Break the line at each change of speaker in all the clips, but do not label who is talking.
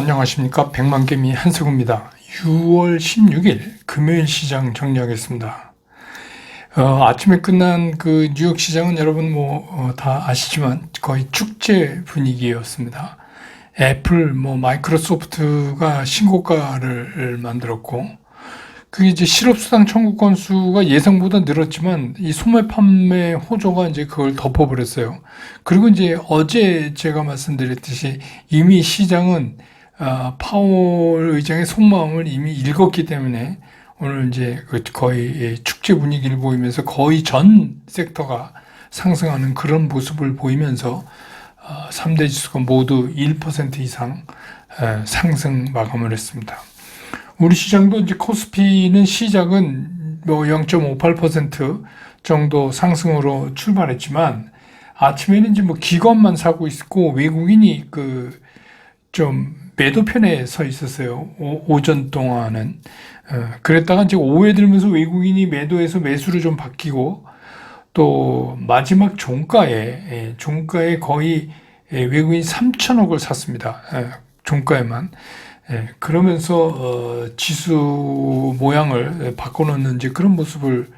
안녕하십니까. 백만개미 한석우입니다. 6월 16일 금요일 시장 정리하겠습니다. 아침에 끝난 그 뉴욕 시장은 여러분 다 아시지만 거의 축제 분위기였습니다. 애플, 마이크로소프트가 신고가를 만들었고, 그게 이제 실업수당 청구 건수가 예상보다 늘었지만 이 소매 판매 호조가 이제 그걸 덮어버렸어요. 그리고 이제 어제 제가 말씀드렸듯이 이미 시장은 파월 의장의 속마음을 이미 읽었기 때문에 오늘 이제 거의 축제 분위기를 보이면서 거의 전 섹터가 상승하는 그런 모습을 보이면서 3대 지수가 모두 1% 이상 상승 마감을 했습니다. 우리 시장도 이제 코스피는 시작은 0.58% 정도 상승으로 출발했지만 아침에는 이제 기관만 사고 있고 외국인이 좀 매도편에 서 있었어요. 오전 동안은. 그랬다가 이제 오후에 들면서 외국인이 매도해서 매수로 좀 바뀌고 또 마지막 종가에 거의 외국인 3천억을 샀습니다. 종가에만. 그러면서 지수 모양을 바꿔놓는 이제 그런 모습을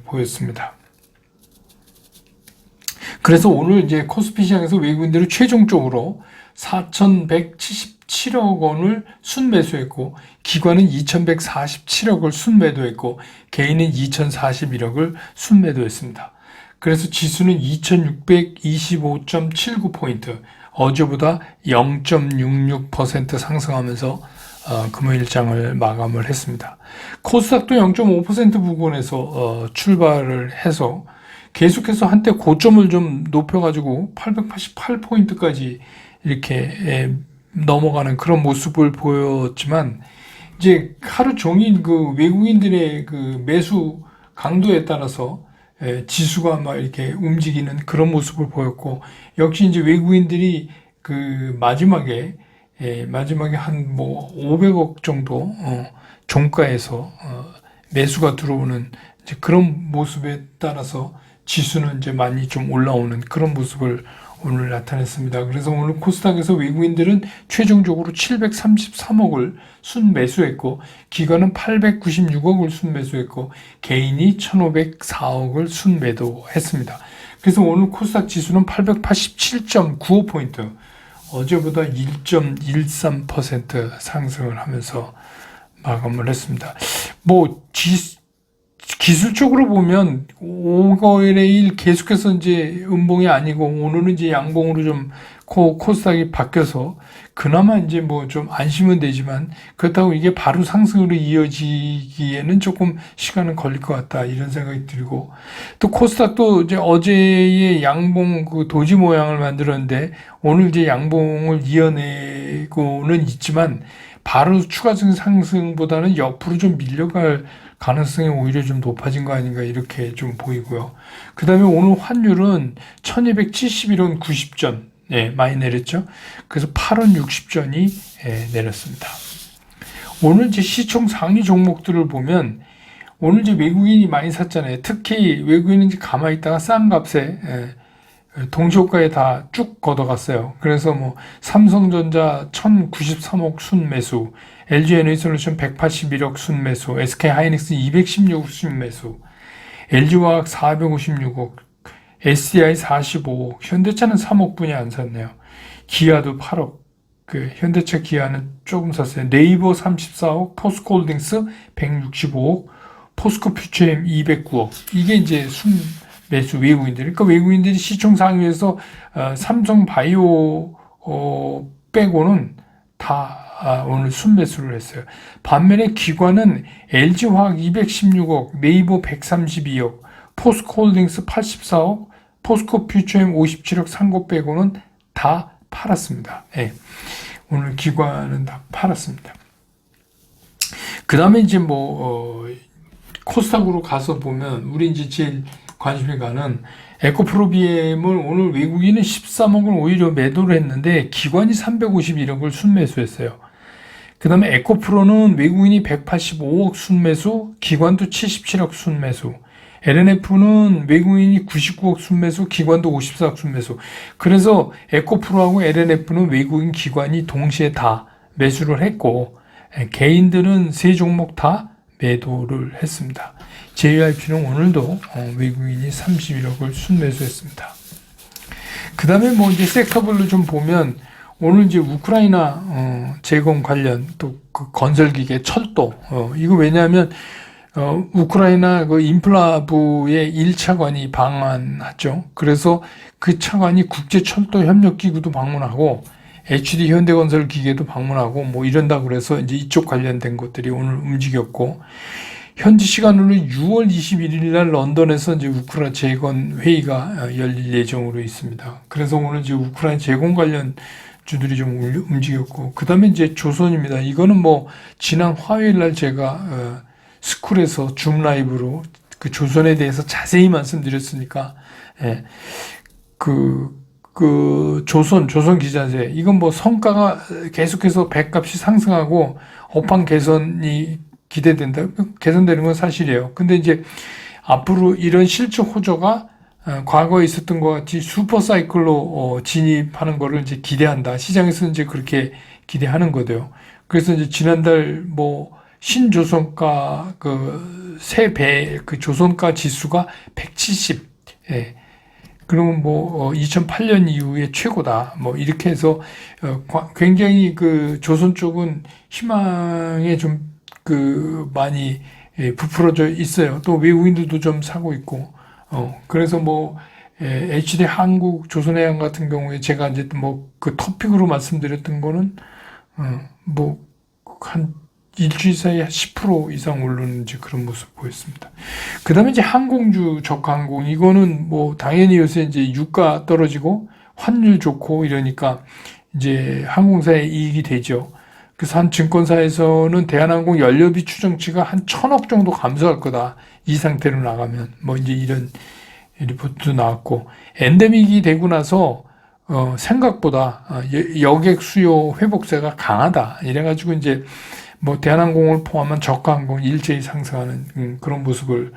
보였습니다. 그래서 오늘 이제 코스피 시장에서 외국인들이 최종적으로 4,177억 원을 순매수했고 기관은 2,147억을 순매도했고 개인은 2,041억을 순매도했습니다. 그래서 지수는 2,625.79포인트 어제보다 0.66% 상승하면서 금요일장을 마감을 했습니다. 코스닥도 0.5% 부근에서 출발을 해서 계속해서 한때 고점을 좀 높여가지고 888포인트까지 이렇게 넘어가는 그런 모습을 보였지만 이제 하루 종일 그 외국인들의 그 매수 강도에 따라서 지수가 막 이렇게 움직이는 그런 모습을 보였고 역시 이제 외국인들이 그 마지막에 한 500억 정도 종가에서 매수가 들어오는 이제 그런 모습에 따라서 지수는 이제 많이 좀 올라오는 그런 모습을 오늘 나타냈습니다. 그래서 오늘 코스닥에서 외국인들은 최종적으로 733억을 순매수했고 기관은 896억을 순매수했고 개인이 1504억을 순매도했습니다. 그래서 오늘 코스닥 지수는 887.95포인트 어제보다 1.13% 상승을 하면서 마감을 했습니다. 기술적으로 보면 5거일의 일 계속해서 이제 음봉이 아니고 오늘은 이제 양봉으로 좀 코스닥이 바뀌어서 그나마 이제 좀 안심은 되지만 그렇다고 이게 바로 상승으로 이어지기에는 조금 시간은 걸릴 것 같다 이런 생각이 들고 또 코스닥도 이제 어제의 양봉 그 도지 모양을 만들었는데 오늘 이제 양봉을 이어내고는 있지만 바로 추가적인 상승보다는 옆으로 좀 밀려갈 가능성이 오히려 좀 높아진 거 아닌가 이렇게 좀 보이고요. 그 다음에 오늘 환율은 1271원 90전 많이 내렸죠. 그래서 8원 60전이 내렸습니다. 오늘 이제 시총 상위 종목들을 보면 오늘 이제 외국인이 많이 샀잖아요. 특히 외국인은 이제 가만히 있다가 싼 값에 동시호가에 다 쭉 걷어갔어요. 그래서 삼성전자 1093억 순매수, LG에너지솔루션 181억 순매수, SK하이닉스 216억 순매수, LG화학 456억, SDI 45억, 현대차는 3억분이 안 샀네요. 기아도 8억, 현대차 기아는 조금 샀어요. 네이버 34억, 포스코홀딩스 165억, 포스코퓨처엠 209억. 이게 이제 매수 외국인들. 그러니까 외국인들이 시총 상위에서 삼성바이오 빼고는 다 오늘 순매수를 했어요. 반면에 기관은 LG화학 216억, 네이버 132억, 포스코홀딩스 84억, 포스코퓨처엠 57억 산 거 빼고는 다 팔았습니다. 오늘 기관은 다 팔았습니다. 그 다음에 이제 코스닥으로 가서 보면 우리 이제 제일 관심이 가는 에코프로비엠을 오늘 외국인은 13억을 오히려 매도를 했는데 기관이 351억을 순매수했어요. 그 다음에 에코프로는 외국인이 185억 순매수, 기관도 77억 순매수, LNF는 외국인이 99억 순매수, 기관도 54억 순매수. 그래서 에코프로하고 LNF는 외국인 기관이 동시에 다 매수를 했고, 개인들은 세 종목 다 매도를 했습니다. JYP는 오늘도 외국인이 31억을 순매수했습니다. 그 다음에 뭐 이제 섹터별로 좀 보면 오늘 이제 우크라이나 재건 관련 또 그 건설기계, 철도 이거 왜냐하면 우크라이나 그 인플라부의 1차관이 방한하죠. 그래서 그 차관이 국제철도협력기구도 방문하고 HD 현대건설기계도 방문하고 뭐 이런다 그래서 이제 이쪽 관련된 것들이 오늘 움직였고, 현지 시간으로 6월 21일 날 런던에서 이제 우크라이나 재건 회의가 열릴 예정으로 있습니다. 그래서 오늘 이제 우크라이나 재건 관련 주들이 좀 움직였고, 그 다음에 이제 조선입니다. 이거는 뭐 지난 화요일 날 제가 스쿨에서 줌 라이브로 그 조선에 대해서 자세히 말씀드렸으니까, 조선 기자재, 이건 뭐 성과가 계속해서 배값이 상승하고 업황 개선이 기대된다. 개선되는 건 사실이에요. 근데 이제 앞으로 이런 실적 호조가 과거에 있었던 것 같이 슈퍼 사이클로 진입하는 거를 이제 기대한다. 시장에서 이제 그렇게 기대하는 거대요. 그래서 이제 지난달 뭐 신조선가 그 세 배 그 조선가 지수가 170. 그러면 뭐 2008년 이후에 최고다. 뭐 이렇게 해서 굉장히 그 조선 쪽은 희망에 좀 그 많이 부풀어져 있어요. 또 외국인들도 좀 사고 있고. 그래서 뭐 HD 한국 조선해양 같은 경우에 제가 이제 뭐 그 토픽으로 말씀드렸던 거는 뭐 한 일주일 사이에 10% 이상 오르는지 그런 모습 보였습니다. 그 다음에 이제 항공주, 저가항공, 이거는 뭐 당연히 요새 이제 유가 떨어지고 환율 좋고 이러니까 이제 항공사에 이익이 되죠. 그래서 한 증권사에서는 대한항공 연료비 추정치가 한 1,000억 정도 감소할 거다. 이 상태로 나가면. 뭐 이제 이런 리포트도 나왔고, 엔데믹이 되고 나서 생각보다 여객 수요 회복세가 강하다. 이래가지고 이제 뭐 대한항공을 포함한 저가항공 일제히 상승하는 그런 모습을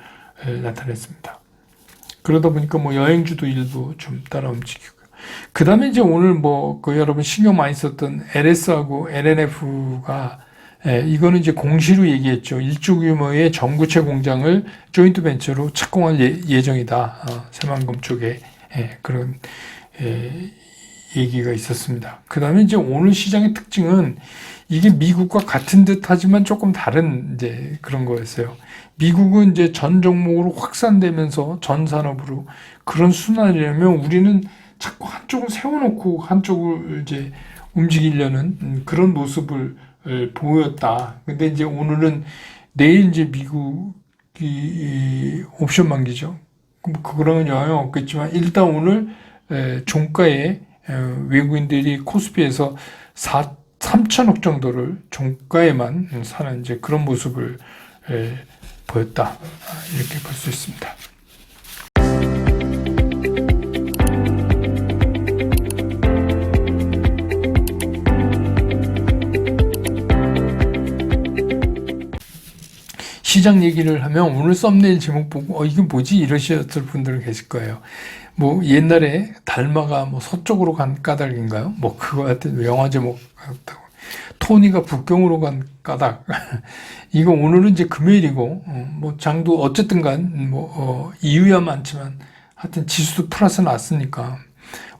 나타냈습니다. 그러다 보니까 뭐 여행주도 일부 좀 따라 움직이고. 그 다음에 이제 오늘 뭐 그 여러분 신경 많이 썼던 LS하고 LNF가 이거는 이제 공시로 얘기했죠. 1조 규모의 전구체 공장을 조인트 벤처로 착공할 예정이다. 새만금 쪽에 그런 얘기가 있었습니다. 그 다음에 이제 오늘 시장의 특징은 이게 미국과 같은 듯 하지만 조금 다른 이제 그런 거였어요. 미국은 이제 전 종목으로 확산되면서 전 산업으로 그런 순환이라면 우리는 자꾸 한쪽을 세워놓고 한쪽을 이제 움직이려는 그런 모습을 보였다. 근데 이제 오늘은 내일 이제 미국이 옵션 만기죠. 그거랑은 영향 없겠지만 일단 오늘 종가에 외국인들이 코스피에서 3천억 정도를 종가에만 사는 이제 그런 모습을 보였다. 이렇게 볼 수 있습니다. 시장 얘기를 하면 오늘 썸네일 제목 보고 이게 뭐지 이러셨을 분들은 계실 거예요. 뭐 옛날에 달마가 뭐 서쪽으로 간 까닭인가요? 뭐 그거 하여튼 영화 제목 같다고. 토니가 북경으로 간 까닭. 이거 오늘은 이제 금요일이고 뭐 장도 어쨌든 간 뭐 이유야 많지만 하여튼 지수도 플러스 났으니까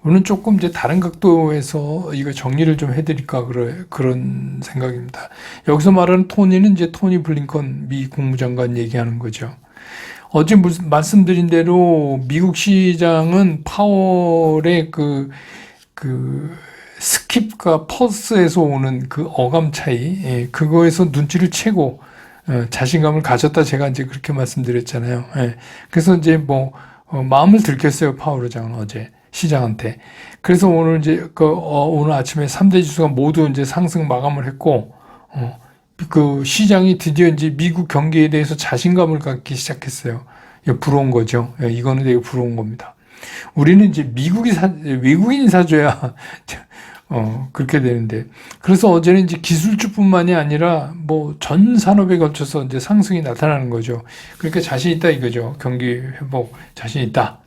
오늘 조금 이제 다른 각도에서 이거 정리를 좀 해드릴까 그런 생각입니다. 여기서 말하는 토니는 이제 토니 블링컨 미 국무장관 얘기하는 거죠. 어제 말씀드린 대로 미국 시장은 파월의 그 스킵과 펄스에서 오는 그 어감 차이, 그거에서 눈치를 채고 자신감을 가졌다 제가 이제 그렇게 말씀드렸잖아요. 그래서 이제 뭐 마음을 들켰어요 파월 의장은 어제 시장한테. 그래서 오늘 이제 오늘 아침에 3대 지수가 모두 이제 상승 마감을 했고 그 시장이 드디어 이제 미국 경기에 대해서 자신감을 갖기 시작했어요. 부러운 거죠. 이거는 되게 부러운 겁니다. 우리는 이제 외국인이 사줘야 그렇게 되는데. 그래서 어제는 이제 기술주뿐만이 아니라 뭐 전 산업에 걸쳐서 이제 상승이 나타나는 거죠. 그러니까 자신 있다 이거죠. 경기 회복 자신 있다.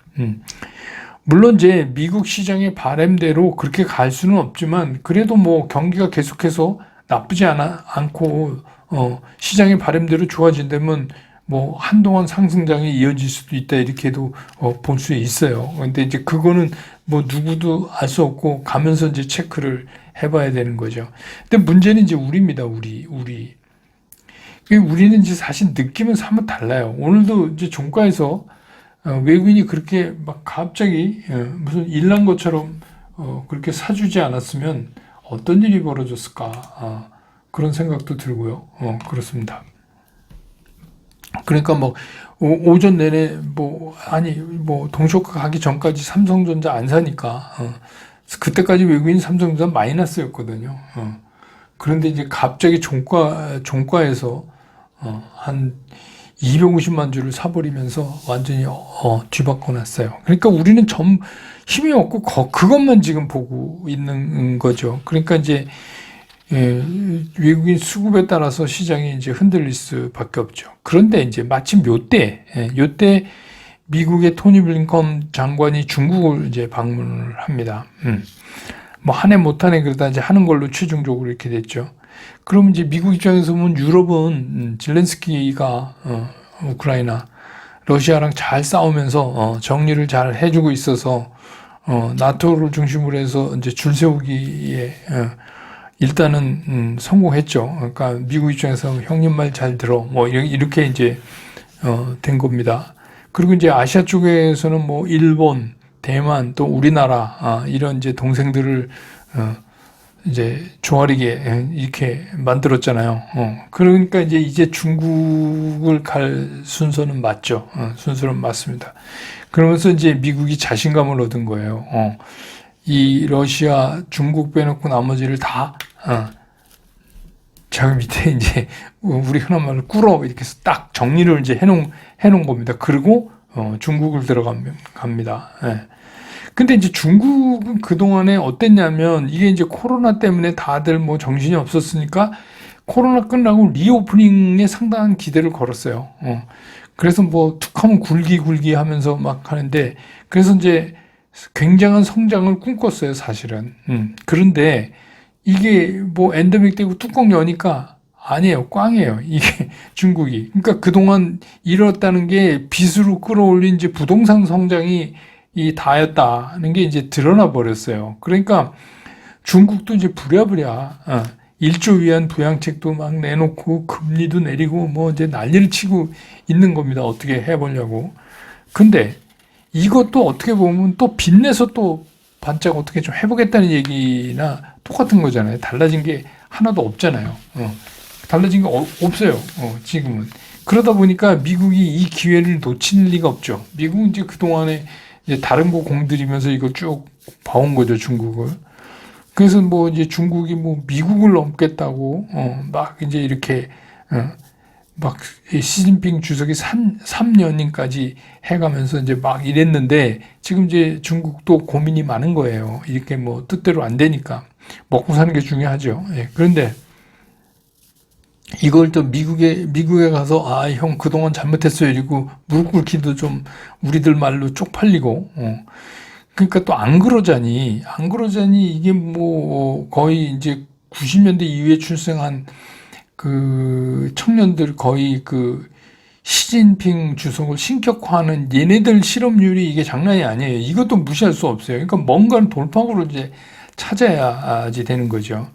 물론 이제 미국 시장의 바람대로 그렇게 갈 수는 없지만 그래도 뭐 경기가 계속해서 나쁘지 않고 시장의 바람대로 좋아진다면 뭐 한동안 상승장이 이어질 수도 있다 이렇게도 볼 수 있어요. 근데 이제 그거는 뭐 누구도 알 수 없고 가면서 이제 체크를 해봐야 되는 거죠. 근데 문제는 이제 우리입니다. 우리는 이제 사실 느낌은 사뭇 달라요. 오늘도 이제 종가에서 외국인이 그렇게 막 갑자기 무슨 일난 것처럼 그렇게 사주지 않았으면 어떤 일이 벌어졌을까 그런 생각도 들고요. 그렇습니다. 그러니까 뭐 오전 내내 동쇼크 가기 전까지 삼성전자 안 사니까 그때까지 외국인 삼성전자 마이너스였거든요. 그런데 이제 갑자기 종가에서 한 250만 주를 사버리면서 완전히 뒤바꿔 놨어요. 그러니까 우리는 힘이 없고 그것만 지금 보고 있는 거죠. 그러니까 이제 외국인 수급에 따라서 시장이 이제 흔들릴 수밖에 없죠. 그런데 이제 마침 요때 미국의 토니 블링컨 장관이 중국을 이제 방문을 합니다. 뭐 한 해 못하네 그러다 이제 하는 걸로 최종적으로 이렇게 됐죠. 그럼 이제 미국 입장에서 보면 유럽은 zelensky가 우크라이나 러시아랑 잘 싸우면서 정리를 잘 해주고 있어서 나토를 중심으로 해서 이제 줄 세우기에 일단은 성공했죠. 그러니까 미국 입장에서 형님 말 잘 들어 뭐 이렇게 이제 된 겁니다. 그리고 이제 아시아 쪽에서는 뭐 일본, 대만 또 우리나라 이런 이제 동생들을 이제 조아리게 이렇게 만들었잖아요. 그러니까 이제 중국을 갈 순서는 맞죠. 순서는 맞습니다. 그러면서 이제 미국이 자신감을 얻은 거예요. 이 러시아, 중국 빼놓고 나머지를 다 저기 밑에 이제 우리 흔한 말로 꿇어 이렇게 해서 딱 정리를 이제 해놓은 겁니다. 그리고 중국을 들어갑니다. 예. 근데 이제 중국은 그동안에 어땠냐면 이게 이제 코로나 때문에 다들 뭐 정신이 없었으니까 코로나 끝나고 리오프닝에 상당한 기대를 걸었어요. 그래서 뭐 툭하면 굴기 하면서 막 하는데 그래서 이제 굉장한 성장을 꿈꿨어요, 사실은. 그런데 이게 뭐 엔데믹 되고 뚜껑 여니까 아니에요, 꽝이에요. 이게 중국이. 그러니까 그동안 이뤘다는 게 빚으로 끌어올린 이제 부동산 성장이 다였다는 게 이제 드러나 버렸어요. 그러니까 중국도 이제 부랴부랴 1조 위안 부양책도 막 내놓고 금리도 내리고 뭐 이제 난리를 치고 있는 겁니다. 어떻게 해보려고. 근데 이것도 어떻게 보면 또 빚내서 또 반짝 어떻게 좀 해보겠다는 얘기나 똑같은 거잖아요. 달라진 게 하나도 없잖아요. 달라진 게 없어요. 지금은. 그러다 보니까 미국이 이 기회를 놓칠 리가 없죠. 미국은 이제 그동안에 이제 다른 거 공들이면서 이거 쭉 봐온 거죠, 중국을. 그래서 뭐 이제 중국이 뭐 미국을 넘겠다고, 막 이제 이렇게, 막 시진핑 주석이 3년인까지 해가면서 이제 막 이랬는데 지금 이제 중국도 고민이 많은 거예요. 이렇게 뭐 뜻대로 안 되니까. 먹고 사는 게 중요하죠. 예. 그런데 이걸 또 미국에 가서 형 그동안 잘못했어요 이러고 무릎 꿇기도 좀 우리들 말로 쪽팔리고 그러니까 또 안 그러자니 이게 뭐 거의 이제 90년대 이후에 출생한 그 청년들 거의 그 시진핑 주석을 신격화하는 얘네들 실업률이 이게 장난이 아니에요. 이것도 무시할 수 없어요. 그러니까 뭔가는 돌파구를 이제 찾아야지 되는 거죠.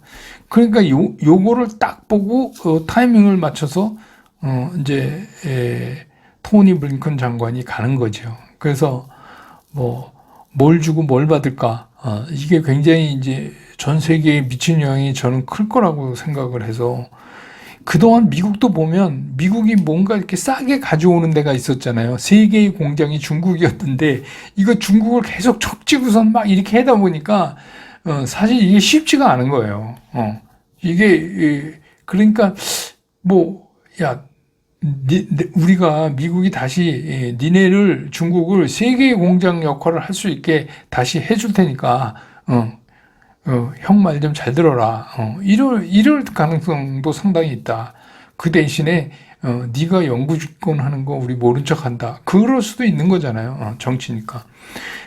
그러니까 요거를 딱 보고 타이밍을 맞춰서 이제 토니 블링컨 장관이 가는 거죠. 그래서 뭐 뭘 주고 뭘 받을까 이게 굉장히 이제 전 세계에 미친 영향이 저는 클 거라고 생각을 해서 그동안 미국도 보면 미국이 뭔가 이렇게 싸게 가져오는 데가 있었잖아요. 세 개의 공장이 중국이었는데 이거 중국을 계속 척지고선 막 이렇게 하다 보니까 사실 이게 쉽지가 않은 거예요. 이게 그러니까 뭐 야 우리가 미국이 다시 니네를 중국을 세 개의 공장 역할을 할 수 있게 다시 해줄 테니까 형 말 좀 잘 들어라. 이럴 가능성도 상당히 있다. 그 대신에 네가 영구집권 하는 거 우리 모른 척한다. 그럴 수도 있는 거잖아요. 정치니까.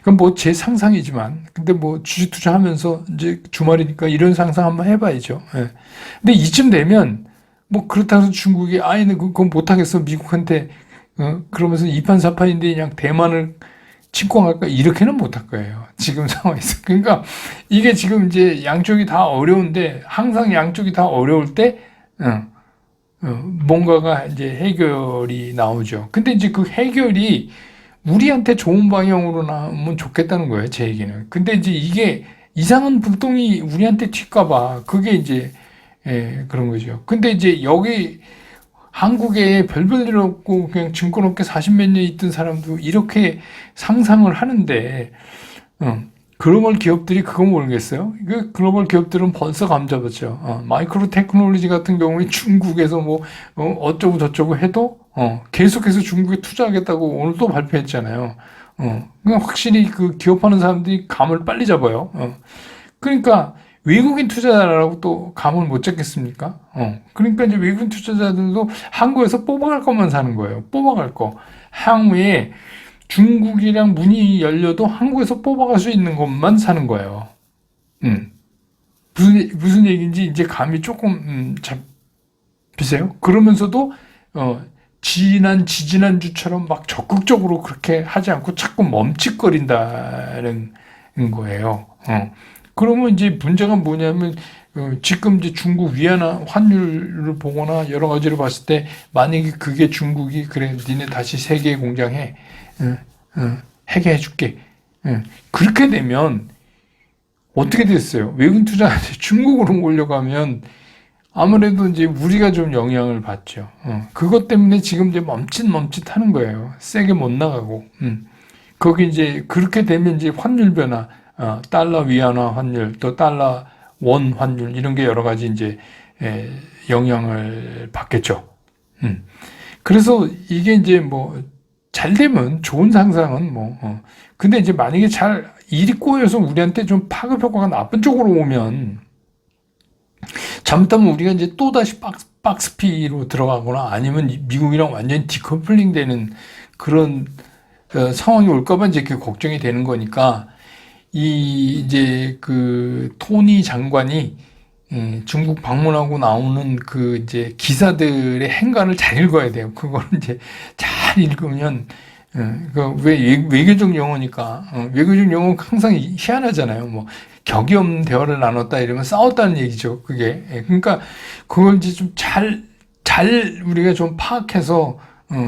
그럼 뭐 제 상상이지만, 근데 뭐 주식 투자하면서 이제 주말이니까 이런 상상 한번 해봐야죠. 예. 근데 이쯤 되면 뭐 그렇다고 해서 중국이 아이는 그건 못하겠어 미국한테 그러면서 이판사판인데 그냥 대만을 침공할까 이렇게는 못할 거예요. 지금 상황에서. 그러니까 이게 지금 이제 양쪽이 다 어려운데 항상 양쪽이 다 어려울 때 뭔가가 이제 해결이 나오죠. 근데 이제 그 해결이 우리한테 좋은 방향으로 나오면 좋겠다는 거예요, 제 얘기는. 근데 이제 이게 이상한 불똥이 우리한테 튈까봐, 그게 이제, 그런 거죠. 근데 이제 여기 한국에 별볼일 없고 그냥 증권업계 40몇 년 있던 사람도 이렇게 상상을 하는데, 글로벌 기업들이 그거 모르겠어요? 그 글로벌 기업들은 벌써 감 잡았죠. 마이크로 테크놀로지 같은 경우에 중국에서 뭐, 어쩌고 저쩌고 해도, 계속해서 중국에 투자하겠다고 오늘 또 발표했잖아요. 그냥 확실히 그 기업하는 사람들이 감을 빨리 잡아요. 그러니까 외국인 투자자라고 또 감을 못 잡겠습니까? 그러니까 이제 외국인 투자자들도 한국에서 뽑아갈 것만 사는 거예요. 뽑아갈 거. 향후에 중국이랑 문이 열려도 한국에서 뽑아갈 수 있는 것만 사는 거예요. 무슨 얘기인지 이제 감이 조금 잡히세요? 그러면서도 지지난주처럼 막 적극적으로 그렇게 하지 않고 자꾸 멈칫거린다는 거예요. 그러면 이제 문제가 뭐냐면 지금 이제 중국 위안화 환율을 보거나 여러 가지를 봤을 때 만약에 그게 중국이 그래 니네 다시 세계 공장해 해게 해줄게 그렇게 되면 어떻게 됐어요? 외국인 투자한테 중국으로 몰려가면 아무래도 이제 우리가 좀 영향을 받죠. 그것 때문에 지금 이제 멈칫 하는 거예요. 세게 못 나가고. 거기 이제 그렇게 되면 이제 환율 변화, 달러 위안화 환율, 또 달러 원 환율 이런 게 여러 가지 이제 영향을 받겠죠. 그래서 이게 이제 뭐 잘 되면 좋은 상상은 뭐 근데 이제 만약에 잘 일이 꼬여서 우리한테 좀 파급 효과가 나쁜 쪽으로 오면 잘못하면 우리가 이제 또다시 박스피로 들어가거나 아니면 미국이랑 완전히 디커플링 되는 그런 상황이 올까봐 이제 그 걱정이 되는 거니까 이제 그 토니 장관이 중국 방문하고 나오는 그 이제 기사들의 행간을 잘 읽어야 돼요. 그거는 이제 잘 읽으면 왜 외교적 용어니까 외교적 용어는 항상 희한하잖아요. 뭐 격이 없는 대화를 나눴다 이러면 싸웠다는 얘기죠. 그게 그러니까 그걸 이제 좀 잘 우리가 좀 파악해서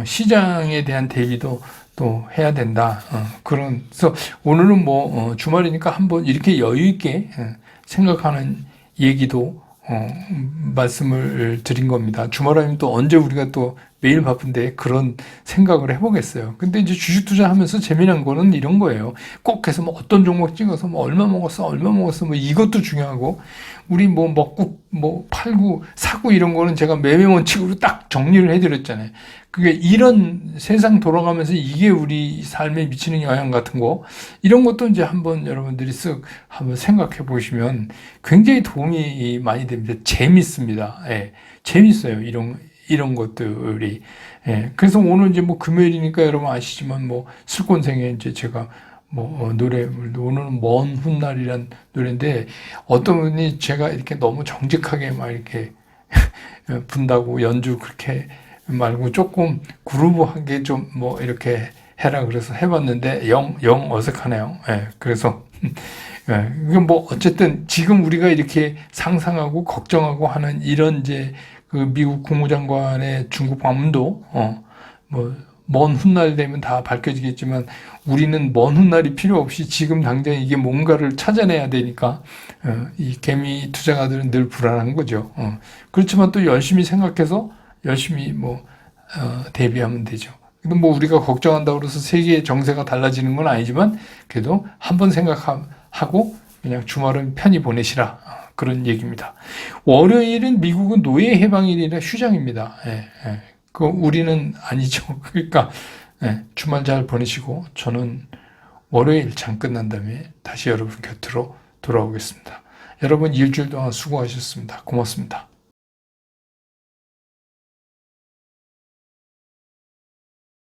시장에 대한 대비도 또 해야 된다. 그래서 오늘은 뭐 주말이니까 한번 이렇게 여유 있게 생각하는 얘기도 말씀을 드린 겁니다. 주말 아니면 또 언제 우리가 또 매일 바쁜데 그런 생각을 해보겠어요. 근데 이제 주식 투자하면서 재미난 거는 이런 거예요. 꼭 해서 뭐 어떤 종목 찍어서 뭐 얼마 먹었어 뭐 이것도 중요하고 우리 뭐 먹고 뭐 팔고 사고 이런 거는 제가 매매 원칙으로 딱 정리를 해드렸잖아요. 그게 이런 세상 돌아가면서 이게 우리 삶에 미치는 영향 같은 거 이런 것도 이제 한번 여러분들이 쓱 한번 생각해 보시면 굉장히 도움이 많이 됩니다. 재밌습니다. 예, 재밌어요. 이런 것들이. 예, 그래서 오늘 이제 뭐 금요일이니까 여러분 아시지만 뭐 슬콘생에 이제 제가 뭐 노래 오늘은 먼 훗날이란 노래인데 어떤 분이 제가 이렇게 너무 정직하게 막 이렇게 분다고 연주 그렇게 말고 조금 그루브하게 좀 뭐 이렇게 해라 그래서 해봤는데 영 어색하네요. 예, 그래서 예, 이건 뭐 어쨌든 지금 우리가 이렇게 상상하고 걱정하고 하는 이런 이제 그 미국 국무장관의 중국 방문도 뭐 먼 훗날 되면 다 밝혀지겠지만 우리는 먼 훗날이 필요 없이 지금 당장 이게 뭔가를 찾아내야 되니까 이 개미 투자가들은 늘 불안한 거죠. 그렇지만 또 열심히 생각해서 열심히 뭐 대비하면 되죠. 근데 뭐 우리가 걱정한다고 해서 세계의 정세가 달라지는 건 아니지만 그래도 한번 생각하고 그냥 주말은 편히 보내시라 그런 얘기입니다. 월요일은 미국은 노예 해방일이라 휴장입니다. 그 우리는 아니죠. 그러니까 주말 잘 보내시고 저는 월요일 장 끝난 다음에 다시 여러분 곁으로 돌아오겠습니다. 여러분 일주일 동안 수고하셨습니다. 고맙습니다.